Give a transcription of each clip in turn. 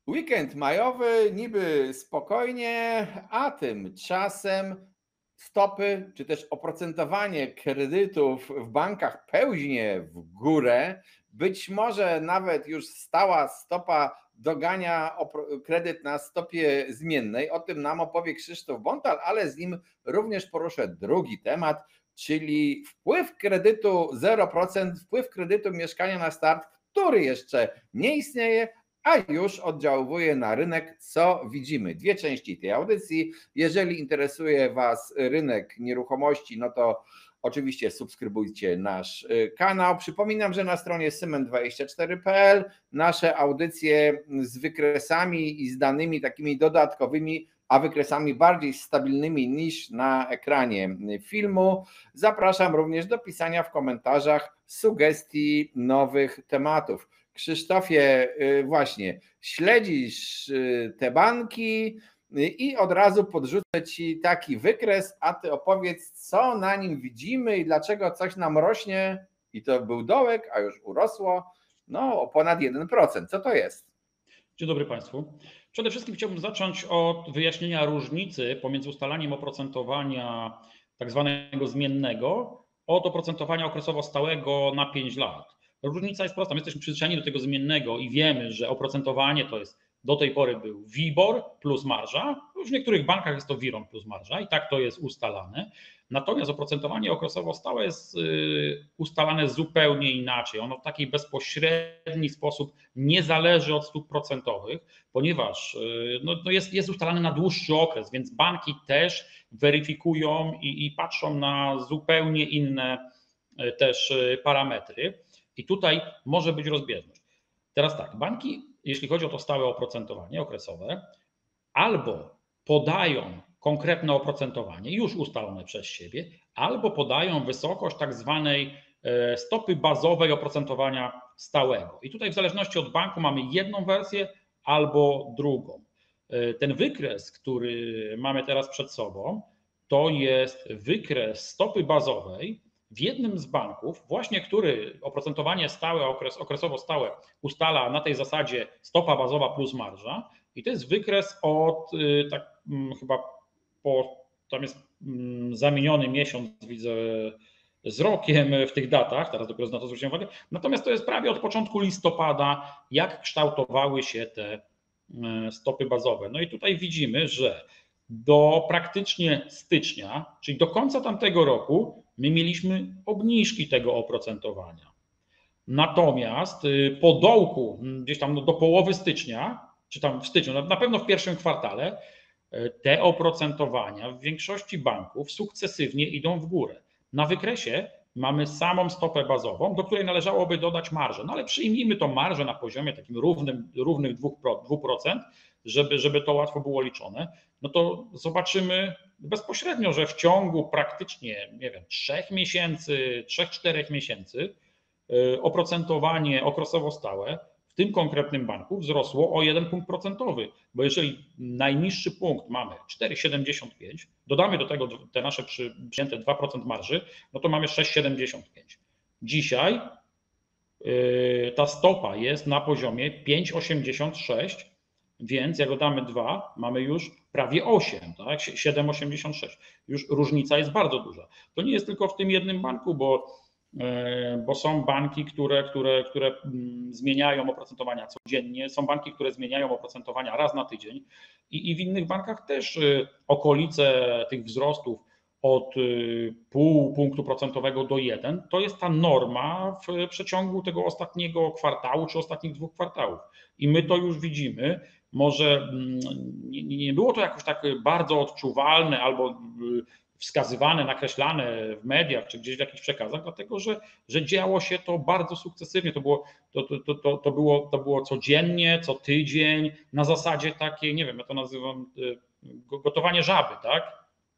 Weekend majowy, niby spokojnie, a tymczasem stopy czy też oprocentowanie kredytów w bankach pełźnie w górę. Być może nawet już stała stopa dogania kredyt na stopie zmiennej. O tym nam opowie Krzysztof Bontal, ale z nim również poruszę drugi temat, czyli wpływ kredytu 0%, wpływ kredytu mieszkania na start, który jeszcze nie istnieje, a już oddziałuje na rynek, co widzimy. Dwie części tej audycji. Jeżeli interesuje Was rynek nieruchomości, no to oczywiście subskrybujcie nasz kanał. Przypominam, że na stronie symen24.pl nasze audycje z wykresami i z danymi takimi dodatkowymi, a wykresami bardziej stabilnymi niż na ekranie filmu. Zapraszam również do pisania w komentarzach sugestii nowych tematów. Krzysztofie, właśnie śledzisz te banki i od razu podrzucę Ci taki wykres, a Ty opowiedz, co na nim widzimy i dlaczego coś nam rośnie i to był dołek, a już urosło o ponad 1%. Co to jest? Dzień dobry Państwu. Przede wszystkim chciałbym zacząć od wyjaśnienia różnicy pomiędzy ustalaniem oprocentowania tak zwanego zmiennego od oprocentowania okresowo stałego na 5 lat. Różnica jest prosta. My jesteśmy przyzwyczajeni do tego zmiennego i wiemy, że oprocentowanie to jest, do tej pory był WIBOR plus marża. W niektórych bankach jest to WIRON plus marża i tak to jest ustalane. Natomiast oprocentowanie okresowo stałe jest ustalane zupełnie inaczej. Ono w taki bezpośredni sposób nie zależy od stóp procentowych, ponieważ jest ustalane na dłuższy okres, więc banki też weryfikują i patrzą na zupełnie inne też parametry. I tutaj może być rozbieżność. Teraz tak, banki, jeśli chodzi o to stałe oprocentowanie okresowe, albo podają konkretne oprocentowanie, już ustalone przez siebie, albo podają wysokość tak zwanej stopy bazowej oprocentowania stałego. I tutaj w zależności od banku mamy jedną wersję albo drugą. Ten wykres, który mamy teraz przed sobą, to jest wykres stopy bazowej w jednym z banków, właśnie który oprocentowanie stałe, okresowo stałe ustala na tej zasadzie stopa bazowa plus marża. I to jest wykres od tak chyba tam jest zamieniony miesiąc, widzę, z rokiem w tych datach, teraz dopiero na to zwróciłem uwagę. Natomiast to jest prawie od początku listopada, jak kształtowały się te stopy bazowe. No i tutaj widzimy, że do praktycznie stycznia, czyli do końca tamtego roku, my mieliśmy obniżki tego oprocentowania. Natomiast po dołku, gdzieś tam do połowy stycznia, czy tam w styczniu, na pewno w pierwszym kwartale, te oprocentowania w większości banków sukcesywnie idą w górę. Na wykresie mamy samą stopę bazową, do której należałoby dodać marżę, no ale przyjmijmy tą marżę na poziomie takim równych 2%, żeby to łatwo było liczone, no to zobaczymy bezpośrednio, że w ciągu praktycznie, nie wiem, 3 miesięcy, 3-4 miesięcy oprocentowanie okresowo stałe w tym konkretnym banku wzrosło o 1 punkt procentowy, bo jeżeli najniższy punkt mamy 4,75, dodamy do tego te nasze przyjęte 2% marży, no to mamy 6,75. Dzisiaj ta stopa jest na poziomie 5,86, więc jak dodamy 2, mamy już prawie 8, tak? 7,86. Już różnica jest bardzo duża. To nie jest tylko w tym jednym banku, bo są banki, które zmieniają oprocentowania codziennie, są banki, które zmieniają oprocentowania raz na tydzień i w innych bankach też okolice tych wzrostów od 0,5 punktu procentowego do 1 to jest ta norma w przeciągu tego ostatniego kwartału czy ostatnich 2 kwartałów. I my to już widzimy. Może nie było to jakoś tak bardzo odczuwalne albo wskazywane, nakreślane w mediach czy gdzieś w jakichś przekazach, dlatego że działo się to bardzo sukcesywnie. To było codziennie, co tydzień, na zasadzie takiej, nie wiem, ja to nazywam gotowanie żaby, tak?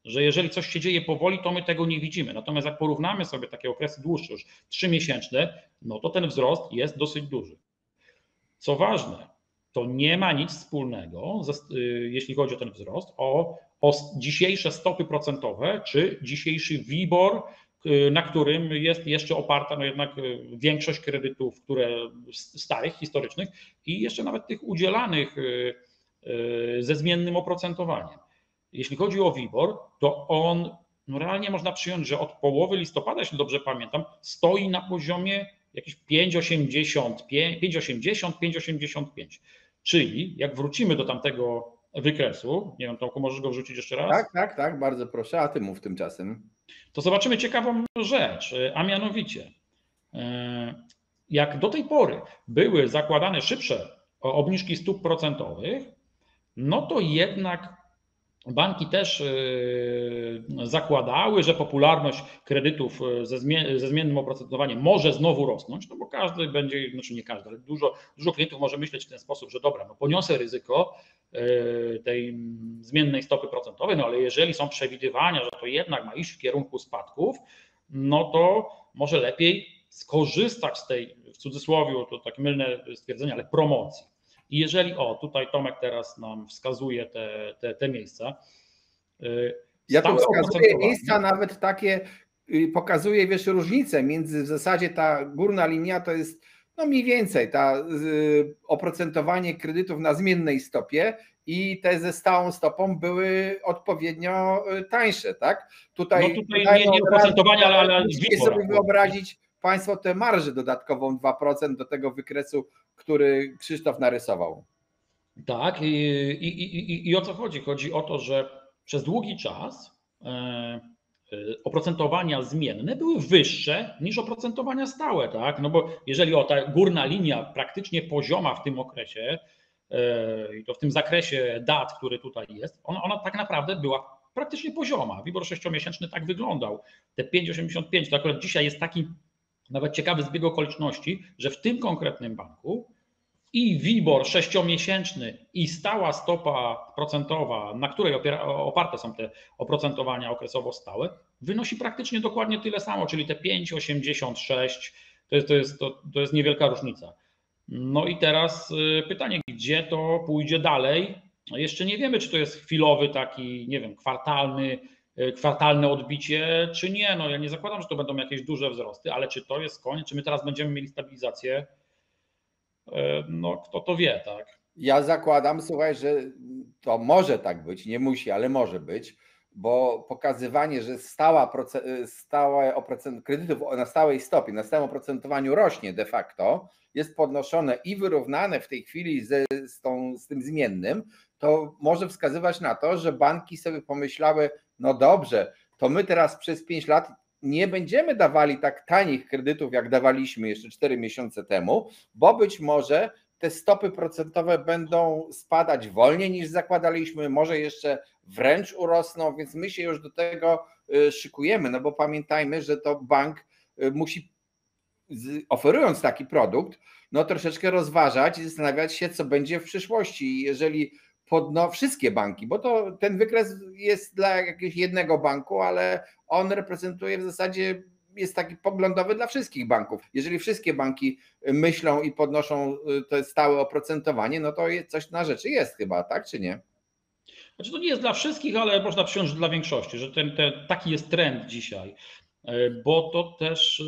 Że jeżeli coś się dzieje powoli, to my tego nie widzimy. Natomiast jak porównamy sobie takie okresy dłuższe, już 3-miesięczne, no to ten wzrost jest dosyć duży. Co ważne, to nie ma nic wspólnego, jeśli chodzi o ten wzrost, o dzisiejsze stopy procentowe, czy dzisiejszy WIBOR na którym jest jeszcze oparta no jednak większość kredytów, które starych, historycznych i jeszcze nawet tych udzielanych ze zmiennym oprocentowaniem. Jeśli chodzi o WIBOR, to on no realnie można przyjąć, że od połowy listopada, jeśli dobrze pamiętam, stoi na poziomie jakieś 5,80, 5,85. Czyli jak wrócimy do tamtego wykresu, nie wiem, Tomku, możesz go wrzucić jeszcze raz? Tak, bardzo proszę, a ty mów tymczasem. To zobaczymy ciekawą rzecz, a mianowicie jak do tej pory były zakładane szybsze obniżki stóp procentowych, no to jednak banki też zakładały, że popularność kredytów ze zmiennym oprocentowaniem może znowu rosnąć, no bo każdy będzie, znaczy nie każdy, ale dużo klientów może myśleć w ten sposób, że dobra, no poniosę ryzyko tej zmiennej stopy procentowej, no ale jeżeli są przewidywania, że to jednak ma iść w kierunku spadków, no to może lepiej skorzystać z tej, w cudzysłowie, to takie mylne stwierdzenie, ale promocji. I jeżeli, tutaj Tomek teraz nam wskazuje te miejsca. Ja tu wskazuję miejsca nawet takie, pokazuję, wiesz, różnicę między w zasadzie ta górna linia to jest no mniej więcej oprocentowanie kredytów na zmiennej stopie i te ze stałą stopą były odpowiednio tańsze, tak? Tutaj nie oprocentowanie, ale musicie sobie wyobrazić Państwo tę marżę dodatkową 2% do tego wykresu, który Krzysztof narysował. Tak, i o co chodzi? Chodzi o to, że przez długi czas oprocentowania zmienne były wyższe niż oprocentowania stałe, tak? No bo jeżeli ta górna linia praktycznie pozioma w tym okresie, i to w tym zakresie dat, który tutaj jest, ona tak naprawdę była praktycznie pozioma. WIBOR 6-miesięczny tak wyglądał. Te 5,85 to akurat dzisiaj jest taki nawet ciekawy zbieg okoliczności, że w tym konkretnym banku i WIBOR 6-miesięczny i stała stopa procentowa, na której oparte są te oprocentowania okresowo stałe, wynosi praktycznie dokładnie tyle samo, czyli te 5,86 to jest niewielka różnica. No i teraz pytanie, gdzie to pójdzie dalej? No jeszcze nie wiemy, czy to jest chwilowy taki, nie wiem, kwartalne odbicie, czy nie. No ja nie zakładam, że to będą jakieś duże wzrosty, ale czy to jest koniec, czy my teraz będziemy mieli stabilizację? No kto to wie, tak? Ja zakładam, słuchaj, że to może tak być, nie musi, ale może być, bo pokazywanie, że stałe kredytów na stałej stopie, na stałym oprocentowaniu rośnie de facto, jest podnoszone i wyrównane w tej chwili z tym zmiennym, to może wskazywać na to, że banki sobie pomyślały, no dobrze, to my teraz przez 5 lat nie będziemy dawali tak tanich kredytów, jak dawaliśmy jeszcze 4 miesiące temu, bo być może te stopy procentowe będą spadać wolniej niż zakładaliśmy, może jeszcze wręcz urosną, więc my się już do tego szykujemy, no bo pamiętajmy, że to bank musi, oferując taki produkt, no troszeczkę rozważać i zastanawiać się, co będzie w przyszłości. Jeżeli wszystkie banki, bo to ten wykres jest dla jakiegoś jednego banku, ale on reprezentuje w zasadzie, jest taki poglądowy dla wszystkich banków. Jeżeli wszystkie banki myślą i podnoszą to stałe oprocentowanie, no to coś na rzeczy jest chyba, tak czy nie? Znaczy to nie jest dla wszystkich, ale można przyjąć, że dla większości, że taki jest trend dzisiaj, bo to też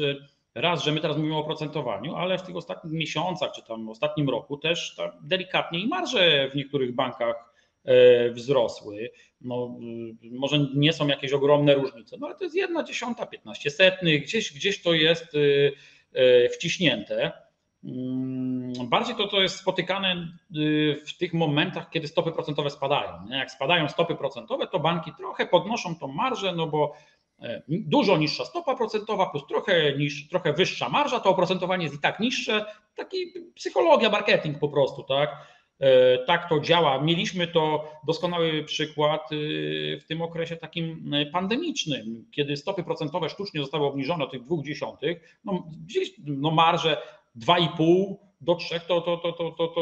raz, że my teraz mówimy o oprocentowaniu, ale w tych ostatnich miesiącach, czy tam w ostatnim roku też delikatnie i marże w niektórych bankach wzrosły. No, może nie są jakieś ogromne różnice, no ale to jest 1/10, 15 setnych, gdzieś to jest wciśnięte. Bardziej to jest spotykane w tych momentach, kiedy stopy procentowe spadają. Jak spadają stopy procentowe, to banki trochę podnoszą tą marżę, no bo dużo niższa stopa procentowa plus trochę wyższa marża, to oprocentowanie jest i tak niższe. Taki psychologia, marketing po prostu, tak? Tak to działa. Mieliśmy to doskonały przykład w tym okresie takim pandemicznym, kiedy stopy procentowe sztucznie zostały obniżone o tych 0,2, no gdzieś marże 2,5 do 3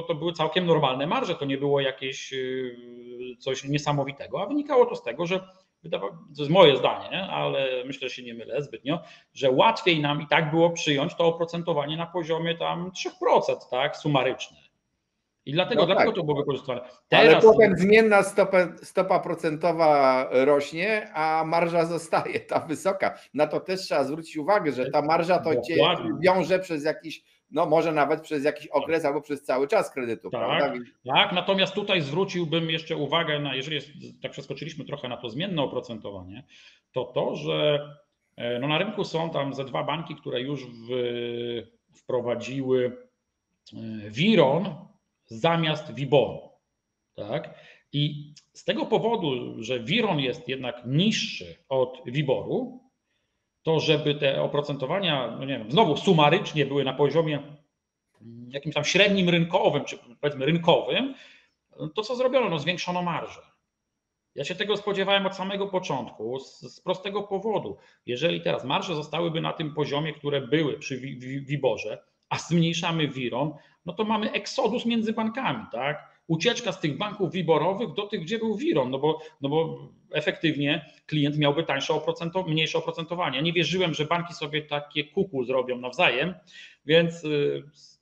to były całkiem normalne marże, to nie było jakieś coś niesamowitego, a wynikało to z tego, że to jest moje zdanie, ale myślę, że się nie mylę zbytnio, że łatwiej nam i tak było przyjąć to oprocentowanie na poziomie tam 3%, tak, sumaryczne. I dlatego, No dlatego tak, to było wykorzystywane. ale Teraz potem zmienna stopa procentowa rośnie, a marża zostaje ta wysoka. Na to też trzeba zwrócić uwagę, że ta marża to cię dokładnie. wiąże przez jakiś, no może nawet przez jakiś okres albo przez cały czas kredytu, prawda? Tak, tak. Natomiast tutaj zwróciłbym jeszcze uwagę na, jeżeli tak przeskoczyliśmy trochę na to zmienne oprocentowanie, to, że no na rynku są tam ze 2 banki, które już wprowadziły WIRON zamiast WIBOR-u. Tak? I z tego powodu, że WIRON jest jednak niższy od WIBOR-u, to żeby te oprocentowania, no nie wiem, znowu sumarycznie były na poziomie jakimś tam średnim rynkowym, czy powiedzmy rynkowym, to co zrobiono? No zwiększono marżę. Ja się tego spodziewałem od samego początku z prostego powodu. Jeżeli teraz marże zostałyby na tym poziomie, które były przy WIBOR-ze, a zmniejszamy WIRON, no to mamy eksodus między bankami, tak? Ucieczka z tych banków WIBOR-owych do tych, gdzie był WIRON, no bo efektywnie klient miałby mniejsze oprocentowanie. Ja nie wierzyłem, że banki sobie takie kuku zrobią nawzajem, więc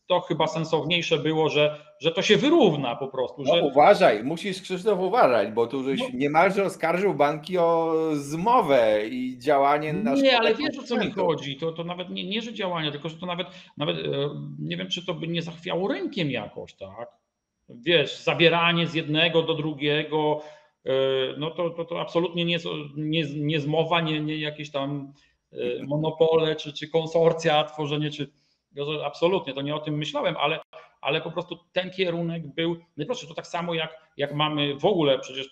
to chyba sensowniejsze było, że to się wyrówna po prostu. No Że, uważaj, musisz Krzysztof uważać, bo tu żeś no, niemalże oskarżył banki o zmowę i działanie na nie, szkodę ale wiesz, o co mi konsumentów. chodzi. To nawet nie, że działanie, tylko że to nawet nie wiem, czy to by nie zachwiało rynkiem jakoś, tak? Wiesz, zabieranie z jednego do drugiego, no to absolutnie nie zmowa, nie jakieś tam monopole, czy konsorcja, tworzenie, absolutnie, to nie o tym myślałem, ale po prostu ten kierunek był najprostszy. To tak samo jak mamy w ogóle przecież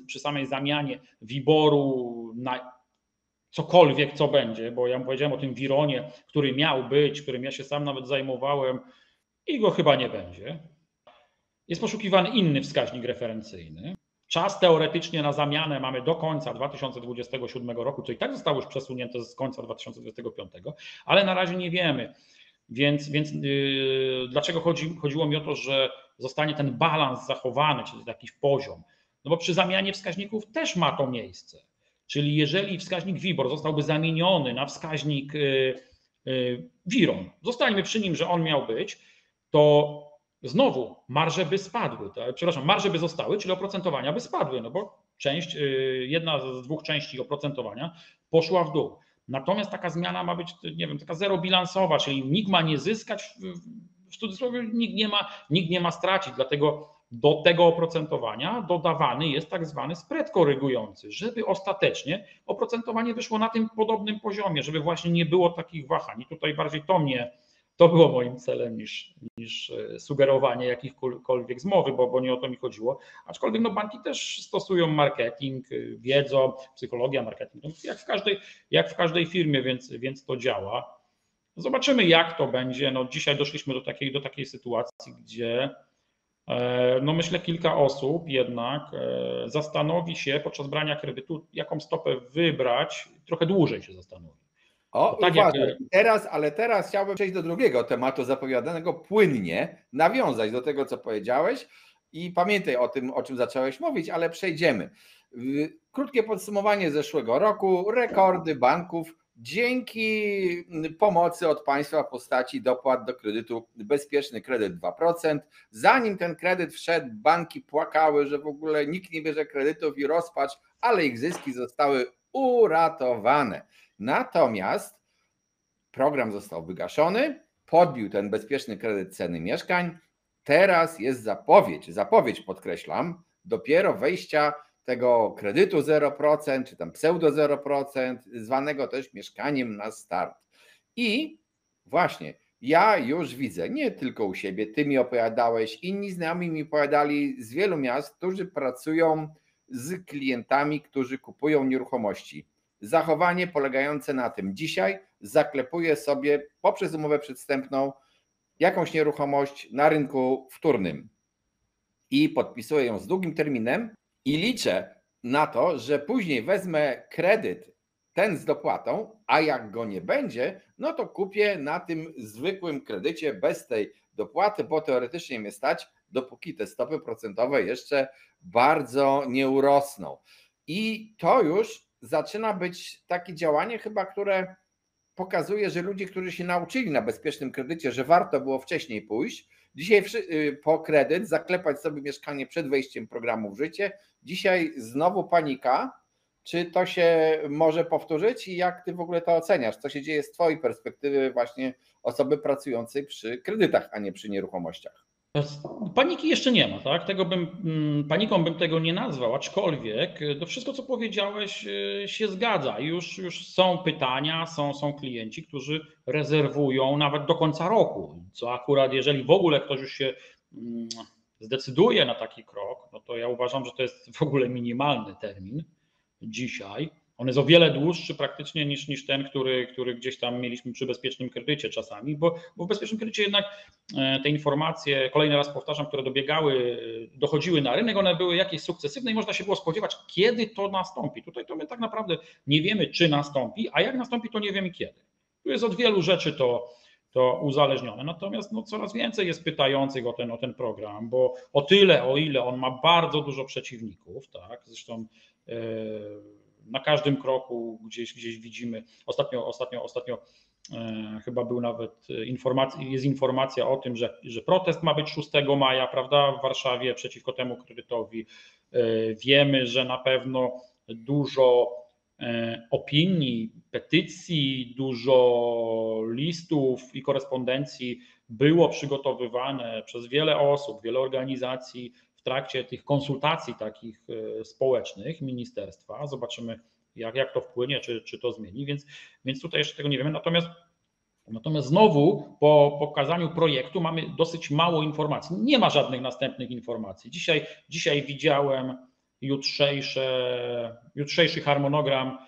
przy samej zamianie WIBOR-u na cokolwiek, co będzie, bo ja powiedziałem o tym WIRONie, który miał być, którym ja się sam nawet zajmowałem i go chyba nie będzie. Jest poszukiwany inny wskaźnik referencyjny. Czas teoretycznie na zamianę mamy do końca 2027 roku, co i tak zostało już przesunięte z końca 2025, ale na razie nie wiemy. Więc dlaczego chodziło mi o to, że zostanie ten balans zachowany, czyli jakiś poziom? No bo przy zamianie wskaźników też ma to miejsce. Czyli jeżeli wskaźnik WIBOR zostałby zamieniony na wskaźnik WIRON, zostańmy przy nim, że on miał być, to znowu marże by spadły, przepraszam, marże by zostały, czyli oprocentowania by spadły, no bo jedna z 2 części oprocentowania poszła w dół. Natomiast taka zmiana ma być, nie wiem, taka zerobilansowa, czyli nikt ma nie zyskać, w cudzysłowie nikt nie ma stracić, dlatego do tego oprocentowania dodawany jest tak zwany spread korygujący, żeby ostatecznie oprocentowanie wyszło na tym podobnym poziomie, żeby właśnie nie było takich wahań. I tutaj bardziej to było moim celem niż sugerowanie jakichkolwiek zmowy, bo nie o to mi chodziło. Aczkolwiek no, banki też stosują marketing, wiedzą, psychologia, marketing, no, jak w każdej firmie, więc to działa. Zobaczymy, jak to będzie. No, dzisiaj doszliśmy do takiej sytuacji, gdzie no myślę, kilka osób jednak zastanowi się podczas brania kredytu, jaką stopę wybrać, trochę dłużej się zastanowi. O, Bo tak uważaj. Teraz chciałbym przejść do drugiego tematu zapowiadanego, płynnie nawiązać do tego, co powiedziałeś i pamiętaj o tym, o czym zacząłeś mówić, ale przejdziemy. Krótkie podsumowanie zeszłego roku, rekordy banków dzięki pomocy od państwa w postaci dopłat do kredytu Bezpieczny Kredyt 2%. Zanim ten kredyt wszedł, banki płakały, że w ogóle nikt nie bierze kredytów i rozpacz, ale ich zyski zostały uratowane. Natomiast program został wygaszony, podbił ten bezpieczny kredyt ceny mieszkań. Teraz jest zapowiedź podkreślam, dopiero wejścia tego kredytu 0%, czy tam pseudo 0%, zwanego też mieszkaniem na start. I właśnie ja już widzę, nie tylko u siebie, ty mi opowiadałeś, inni znajomi mi opowiadali z wielu miast, którzy pracują z klientami, którzy kupują nieruchomości. Zachowanie polegające na tym: dzisiaj zaklepuję sobie poprzez umowę przedwstępną jakąś nieruchomość na rynku wtórnym i podpisuję ją z długim terminem i liczę na to, że później wezmę kredyt ten z dopłatą, a jak go nie będzie, no to kupię na tym zwykłym kredycie bez tej dopłaty, bo teoretycznie mnie stać, dopóki te stopy procentowe jeszcze bardzo nie urosną. I to już zaczyna być takie działanie chyba, które pokazuje, że ludzie, którzy się nauczyli na bezpiecznym kredycie, że warto było wcześniej pójść, Dzisiaj po kredyt zaklepać sobie mieszkanie przed wejściem programu w życie. Dzisiaj znowu panika. Czy to się może powtórzyć i jak ty w ogóle to oceniasz? Co się dzieje z twojej perspektywy właśnie osoby pracującej przy kredytach, a nie przy nieruchomościach? Paniki jeszcze nie ma, tak? Paniką bym tego nie nazwał, aczkolwiek to wszystko, co powiedziałeś, się zgadza. Już są pytania, są klienci, którzy rezerwują nawet do końca roku. Co akurat, jeżeli w ogóle ktoś już się zdecyduje na taki krok, no to ja uważam, że to jest w ogóle minimalny termin dzisiaj. On jest o wiele dłuższy praktycznie niż ten, który gdzieś tam mieliśmy przy bezpiecznym kredycie czasami, bo w bezpiecznym kredycie jednak te informacje, kolejny raz powtarzam, które dochodziły na rynek, one były jakieś sukcesywne i można się było spodziewać, kiedy to nastąpi. Tutaj to my tak naprawdę nie wiemy, czy nastąpi, a jak nastąpi, to nie wiemy kiedy. Tu jest od wielu rzeczy to uzależnione. Natomiast coraz więcej jest pytających o ten program, bo o ile on ma bardzo dużo przeciwników, tak, zresztą na każdym kroku gdzieś widzimy, ostatnio chyba był nawet jest informacja o tym, że protest ma być 6 maja, prawda, w Warszawie przeciwko temu kredytowi. Wiemy, że na pewno dużo opinii, petycji, dużo listów i korespondencji było przygotowywane przez wiele osób, wiele organizacji w trakcie tych konsultacji takich społecznych ministerstwa. Zobaczymy, jak to wpłynie, czy to zmieni, więc tutaj jeszcze tego nie wiemy. Natomiast znowu po pokazaniu projektu mamy dosyć mało informacji. Nie ma żadnych następnych informacji. Dzisiaj widziałem jutrzejszy harmonogram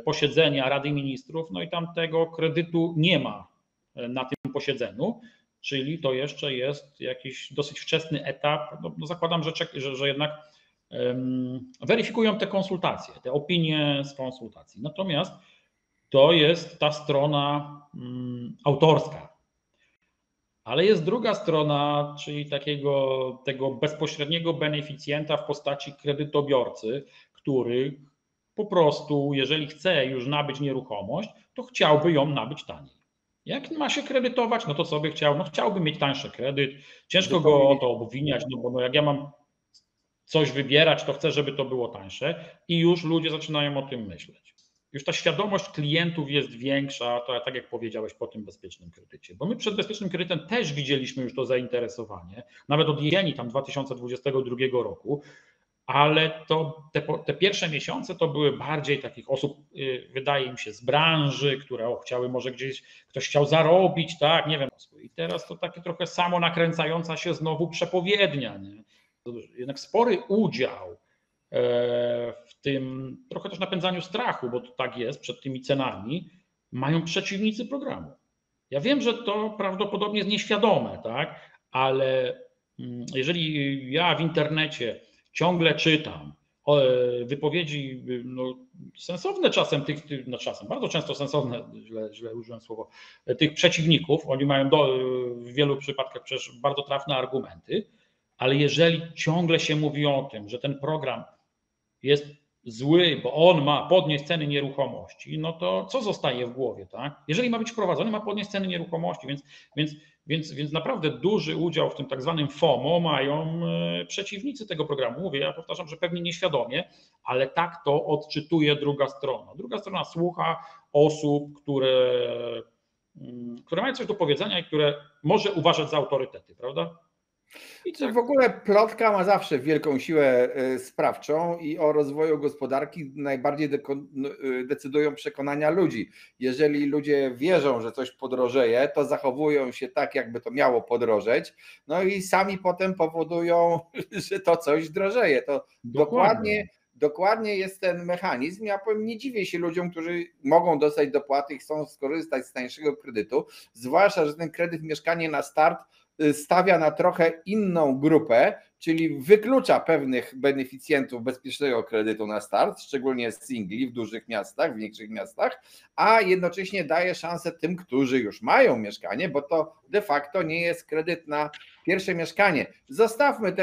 posiedzenia Rady Ministrów, no i tam tego kredytu nie ma na tym posiedzeniu, czyli to jeszcze jest jakiś dosyć wczesny etap. No zakładam, że jednak weryfikują te konsultacje, te opinie z konsultacji. Natomiast to jest ta strona autorska. Ale jest druga strona, czyli tego bezpośredniego beneficjenta w postaci kredytobiorcy, który po prostu, jeżeli chce już nabyć nieruchomość, to chciałby ją nabyć taniej. Jak ma się kredytować, no to co by chciał? No chciałby mieć tańszy kredyt, ciężko go o to obwiniać, no bo jak ja mam coś wybierać, to chcę, żeby to było tańsze i już ludzie zaczynają o tym myśleć. Już ta świadomość klientów jest większa, to tak jak powiedziałeś, po tym bezpiecznym kredycie. Bo my przed bezpiecznym kredytem też widzieliśmy już to zainteresowanie, nawet od jesieni tam 2022 roku, ale te pierwsze miesiące to były bardziej takich osób, wydaje mi się, z branży, które chciały może gdzieś, ktoś chciał zarobić, tak, nie wiem. I teraz to takie trochę samo nakręcająca się znowu przepowiednia, nie? Jednak spory udział w tym trochę też napędzaniu strachu, bo to tak jest przed tymi cenami, mają przeciwnicy programu. Ja wiem, że to prawdopodobnie jest nieświadome, tak? Ale jeżeli ja w internecie ciągle czytam wypowiedzi sensowne czasem bardzo często sensowne, źle użyłem słowa, tych przeciwników, oni mają w wielu przypadkach przecież bardzo trafne argumenty, ale jeżeli ciągle się mówi o tym, że ten program jest zły, bo on ma podnieść ceny nieruchomości, no to co zostaje w głowie, tak? Jeżeli ma być wprowadzony, ma podnieść ceny nieruchomości, więc naprawdę duży udział w tym tak zwanym FOMO mają przeciwnicy tego programu. Mówię, ja powtarzam, że pewnie nieświadomie, ale tak to odczytuje druga strona. Druga strona słucha osób, które mają coś do powiedzenia i które może uważać za autorytety, prawda? I tak. W ogóle plotka ma zawsze wielką siłę sprawczą i o rozwoju gospodarki najbardziej decydują przekonania ludzi. Jeżeli ludzie wierzą, że coś podrożeje, to zachowują się tak, jakby to miało podrożeć, no i sami potem powodują, że to coś drożeje. To dokładnie jest ten mechanizm. Ja powiem, nie dziwię się ludziom, którzy mogą dostać dopłaty i chcą skorzystać z tańszego kredytu, zwłaszcza, że ten kredyt mieszkanie na start stawia na trochę inną grupę, czyli wyklucza pewnych beneficjentów bezpiecznego kredytu na start, szczególnie singli w dużych miastach, w większych miastach, a jednocześnie daje szansę tym, którzy już mają mieszkanie, bo to de facto nie jest kredyt na pierwsze mieszkanie. Zostawmy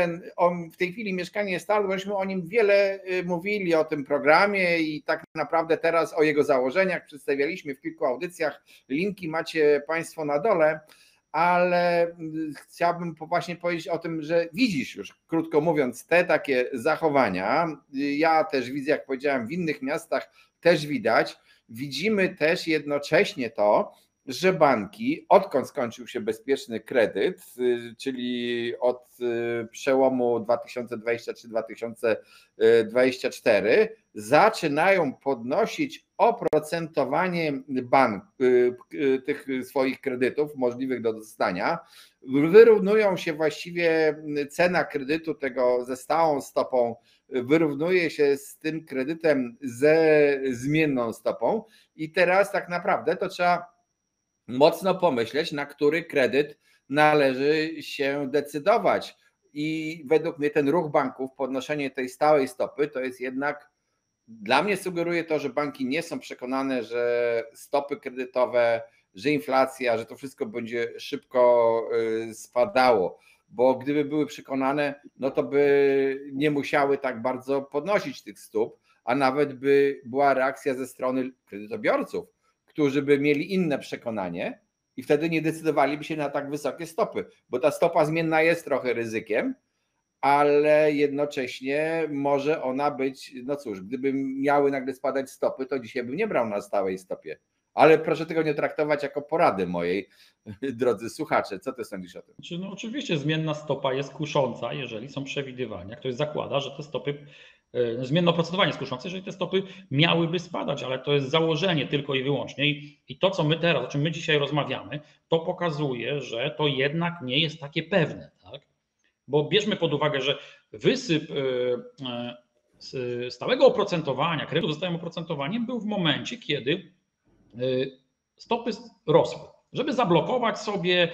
w tej chwili mieszkanie start, bośmy o nim wiele mówili, o tym programie i tak naprawdę teraz o jego założeniach przedstawialiśmy w kilku audycjach. Linki macie Państwo na dole. ale chciałbym właśnie powiedzieć o tym, że widzisz już, krótko mówiąc, te takie zachowania. Ja też widzę, jak powiedziałem, w innych miastach też widać. Widzimy też jednocześnie to, że banki, odkąd skończył się bezpieczny kredyt, czyli od przełomu 2023-2024, zaczynają podnosić oprocentowanie tych swoich kredytów możliwych do dostania. Wyrównują się właściwie, cena kredytu tego ze stałą stopą wyrównuje się z tym kredytem ze zmienną stopą i teraz tak naprawdę to trzeba mocno pomyśleć, na który kredyt należy się decydować. I według mnie ten ruch banków, podnoszenie tej stałej stopy, to jest jednak, dla mnie sugeruje to, że banki nie są przekonane, że stopy kredytowe, że inflacja, że to wszystko będzie szybko spadało, bo gdyby były przekonane, no to by nie musiały tak bardzo podnosić tych stóp, a nawet by była reakcja ze strony kredytobiorców, którzy by mieli inne przekonanie i wtedy nie decydowaliby się na tak wysokie stopy, bo ta stopa zmienna jest trochę ryzykiem, ale jednocześnie może ona być, no cóż, gdyby miały nagle spadać stopy, to dzisiaj bym nie brał na stałej stopie. Ale proszę tego nie traktować jako porady mojej, drodzy słuchacze. Co ty sądzisz o tym? No oczywiście zmienna stopa jest kusząca, jeżeli są przewidywania. Ktoś zakłada, że te stopy, zmienne oprocentowanie jest kuszące, jeżeli te stopy miałyby spadać, ale to jest założenie tylko i wyłącznie. I to, co my teraz, o czym my dzisiaj rozmawiamy, to pokazuje, że to jednak nie jest takie pewne. Tak? Bo bierzmy pod uwagę, że wysyp stałego oprocentowania, kredytów ze stałym oprocentowaniem był w momencie, kiedy stopy rosły. Żeby zablokować sobie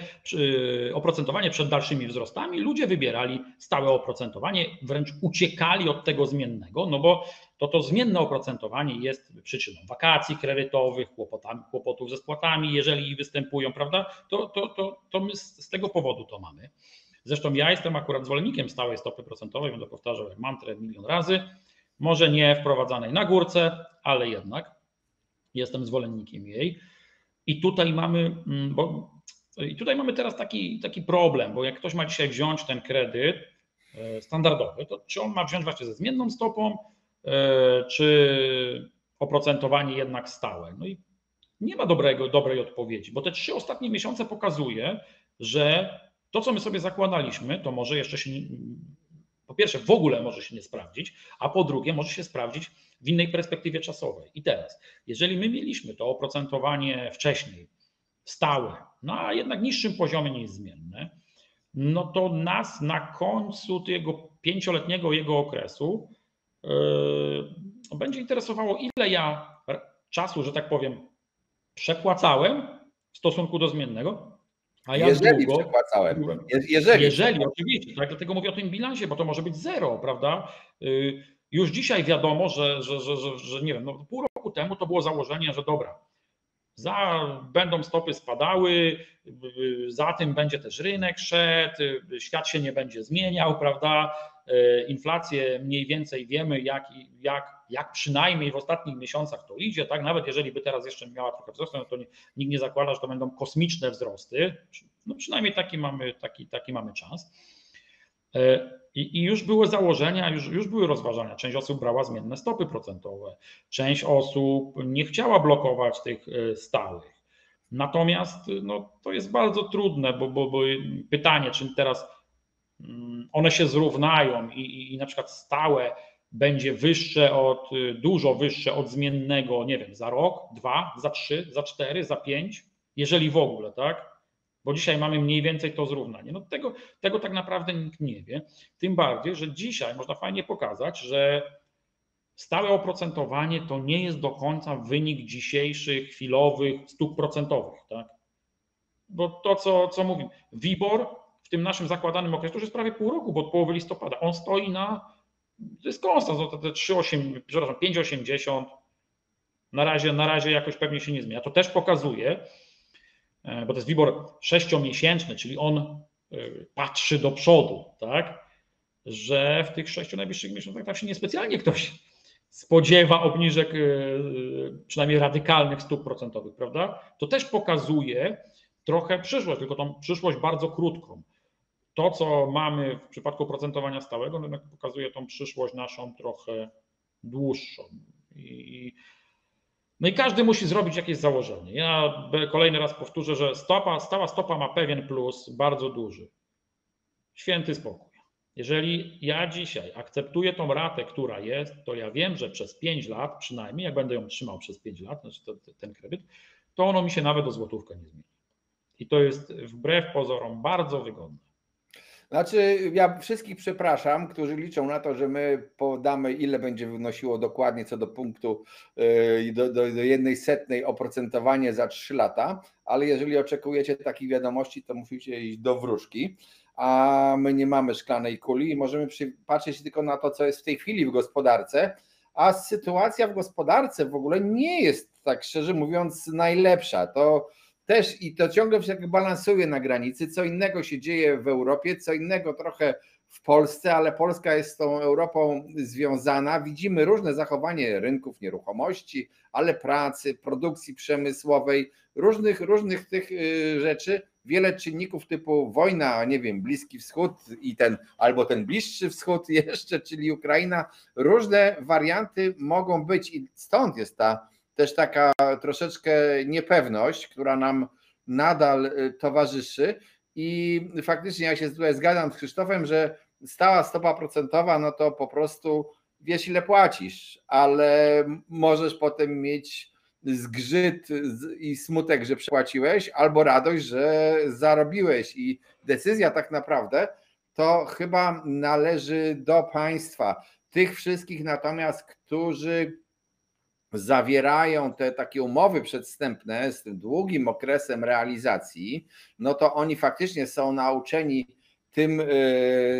oprocentowanie przed dalszymi wzrostami, ludzie wybierali stałe oprocentowanie, wręcz uciekali od tego zmiennego, no bo to zmienne oprocentowanie jest przyczyną wakacji kredytowych, kłopotów ze spłatami, jeżeli występują, prawda? To my z tego powodu to mamy. Zresztą ja jestem akurat zwolennikiem stałej stopy procentowej, będę powtarzał jak mantrę milion razy, może nie wprowadzanej na górce, ale jednak jestem zwolennikiem jej. I tutaj mamy teraz taki problem, bo jak ktoś ma dzisiaj wziąć ten kredyt standardowy, to czy on ma wziąć właśnie ze zmienną stopą, czy oprocentowanie jednak stałe? No i nie ma dobrej odpowiedzi, bo te 3 ostatnie miesiące pokazuje, że to, co my sobie zakładaliśmy, to może jeszcze się, po pierwsze, w ogóle może się nie sprawdzić, a po drugie, może się sprawdzić w innej perspektywie czasowej. I teraz, jeżeli my mieliśmy to oprocentowanie wcześniej stałe, no a jednak niższym poziomie niż zmienne, no to nas na końcu tego 5-letniego jego okresu będzie interesowało, ile ja czasu, że tak powiem, przepłacałem w stosunku do zmiennego, a jak jeżeli długo przepłacałem. Jeżeli, oczywiście, tak, dlatego mówię o tym bilansie, bo to może być zero, prawda? Już dzisiaj wiadomo, że nie wiem, no pół roku temu to było założenie, że dobra, będą stopy spadały, za tym będzie też rynek szedł, świat się nie będzie zmieniał, prawda? Inflację mniej więcej wiemy, jak przynajmniej w ostatnich miesiącach to idzie, tak? Nawet jeżeli by teraz jeszcze miała trochę wzrosnąć, no to nikt nie zakłada, że to będą kosmiczne wzrosty. No przynajmniej taki mamy czas. I już były założenia, już były rozważania. Część osób brała zmienne stopy procentowe, część osób nie chciała blokować tych stałych. Natomiast no, to jest bardzo trudne, bo pytanie, czy teraz one się zrównają i na przykład stałe będzie dużo wyższe od zmiennego, nie wiem, za rok, 2, za 3, za 4, za 5, jeżeli w ogóle, tak? Bo dzisiaj mamy mniej więcej to zrównanie. No tego tak naprawdę nikt nie wie. Tym bardziej, że dzisiaj można fajnie pokazać, że stałe oprocentowanie to nie jest do końca wynik dzisiejszych chwilowych stóp procentowych. Tak? Bo to, co mówimy, WIBOR w tym naszym zakładanym okresie, to już jest prawie pół roku, bo od połowy listopada, on stoi to jest konstans, no to te 5,80, na razie jakoś pewnie się nie zmienia. To też pokazuje, bo to jest WIBOR 6-miesięczny, czyli on patrzy do przodu, tak? Że w tych 6 najbliższych miesiącach tam się niespecjalnie ktoś spodziewa obniżek, przynajmniej radykalnych stóp procentowych, prawda? To też pokazuje, trochę przyszłość, tylko tą przyszłość bardzo krótką. To, co mamy w przypadku oprocentowania stałego, no jednak pokazuje tą przyszłość naszą trochę dłuższą. No i każdy musi zrobić jakieś założenie. Ja kolejny raz powtórzę, że stała stopa ma pewien plus, bardzo duży. Święty spokój. Jeżeli ja dzisiaj akceptuję tą ratę, która jest, to ja wiem, że przez 5 lat przynajmniej, jak będę ją trzymał przez 5 lat, znaczy ten kredyt, to ono mi się nawet o złotówkę nie zmieni. I to jest wbrew pozorom bardzo wygodne. Znaczy, ja wszystkich przepraszam, którzy liczą na to, że my podamy, ile będzie wynosiło dokładnie co do punktu do 1/100 oprocentowanie za 3 lata, ale jeżeli oczekujecie takich wiadomości, to musicie iść do wróżki, a my nie mamy szklanej kuli i możemy patrzeć tylko na to, co jest w tej chwili w gospodarce, a sytuacja w gospodarce w ogóle nie jest, tak szczerze mówiąc, najlepsza. To też i to ciągle się balansuje na granicy, co innego się dzieje w Europie, co innego trochę w Polsce, ale Polska jest z tą Europą związana. Widzimy różne zachowanie rynków nieruchomości, ale pracy, produkcji przemysłowej, różnych tych rzeczy. Wiele czynników typu wojna, nie wiem, Bliski Wschód i albo ten Bliższy Wschód jeszcze, czyli Ukraina. Różne warianty mogą być i stąd jest też taka troszeczkę niepewność, która nam nadal towarzyszy i faktycznie ja się tutaj zgadzam z Krzysztofem, że stała stopa procentowa, no to po prostu wiesz ile płacisz, ale możesz potem mieć zgrzyt i smutek, że przepłaciłeś, albo radość, że zarobiłeś i decyzja tak naprawdę to chyba należy do państwa. Tych wszystkich natomiast, którzy zawierają te takie umowy przedwstępne z tym długim okresem realizacji, no to oni faktycznie są nauczeni tym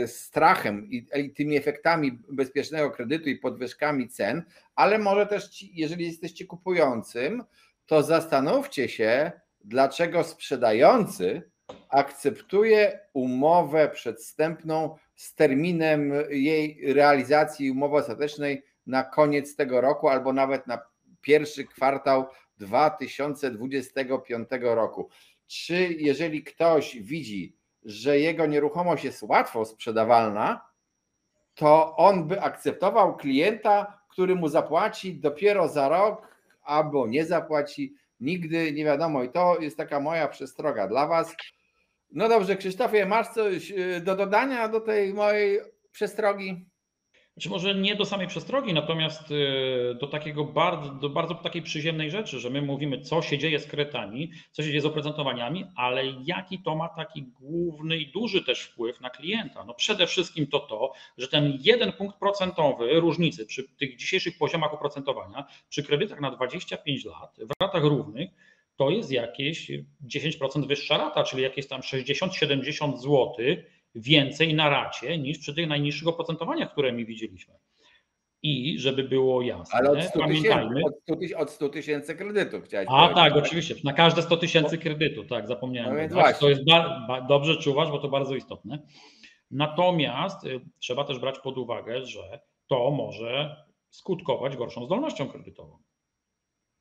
strachem i tymi efektami bezpiecznego kredytu i podwyżkami cen, ale może też jeżeli jesteście kupującym, to zastanówcie się, dlaczego sprzedający akceptuje umowę przedwstępną z terminem jej realizacji umowy ostatecznej na koniec tego roku albo nawet na pierwszy kwartał 2025 roku. Czy jeżeli ktoś widzi, że jego nieruchomość jest łatwo sprzedawalna, to on by akceptował klienta, który mu zapłaci dopiero za rok albo nie zapłaci, nigdy nie wiadomo. I to jest taka moja przestroga dla Was. No dobrze, Krzysztofie, masz coś do dodania do tej mojej przestrogi? Czy może nie do samej przestrogi, natomiast do bardzo takiej przyziemnej rzeczy, że my mówimy, co się dzieje z kredytami, co się dzieje z oprocentowaniami, ale jaki to ma taki główny i duży też wpływ na klienta. No przede wszystkim to, że ten 1 punkt procentowy różnicy przy tych dzisiejszych poziomach oprocentowania, przy kredytach na 25 lat, w ratach równych, to jest jakieś 10% wyższa rata, czyli jakieś tam 60-70 zł więcej na racie niż przy tych najniższych oprocentowaniach, które mi widzieliśmy. I żeby było jasne, Ale od 100 pamiętajmy. Od 100 tysięcy kredytów chciałeś A powiedzieć. tak, oczywiście, na każde 100 tysięcy kredytu, tak, zapomniałem No więc dodać. właśnie. To jest dobrze czuwasz, bo to bardzo istotne. Natomiast trzeba też brać pod uwagę, że to może skutkować gorszą zdolnością kredytową.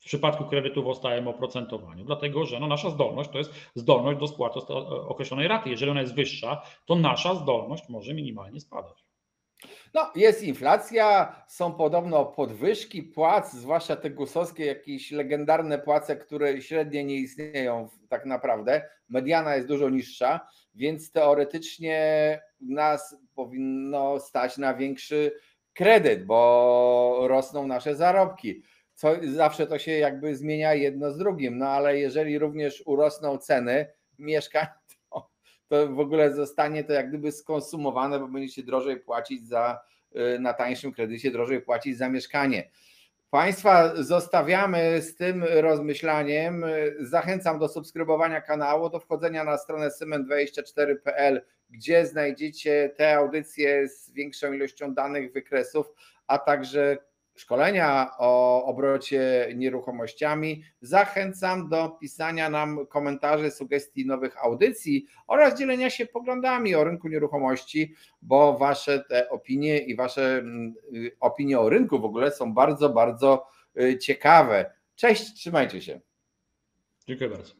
W przypadku kredytów o stałym oprocentowaniu, dlatego że nasza zdolność to jest zdolność do spłaty określonej raty. Jeżeli ona jest wyższa, to nasza zdolność może minimalnie spadać. No, jest inflacja, są podobno podwyżki płac, zwłaszcza te gusowskie, jakieś legendarne płace, które średnio nie istnieją tak naprawdę. Mediana jest dużo niższa, więc teoretycznie nas powinno stać na większy kredyt, bo rosną nasze zarobki. Zawsze to się jakby zmienia jedno z drugim, no ale jeżeli również urosną ceny mieszkań, to w ogóle zostanie to jak gdyby skonsumowane, bo będziecie drożej płacić na tańszym kredycie, drożej płacić za mieszkanie. Państwa zostawiamy z tym rozmyślaniem. Zachęcam do subskrybowania kanału, do wchodzenia na stronę cement24.pl, gdzie znajdziecie te audycje z większą ilością danych, wykresów, a także szkolenia o obrocie nieruchomościami. Zachęcam do pisania nam komentarzy, sugestii nowych audycji oraz dzielenia się poglądami o rynku nieruchomości, bo wasze te opinie i wasze opinie o rynku w ogóle są bardzo, bardzo ciekawe. Cześć, trzymajcie się. Dziękuję bardzo.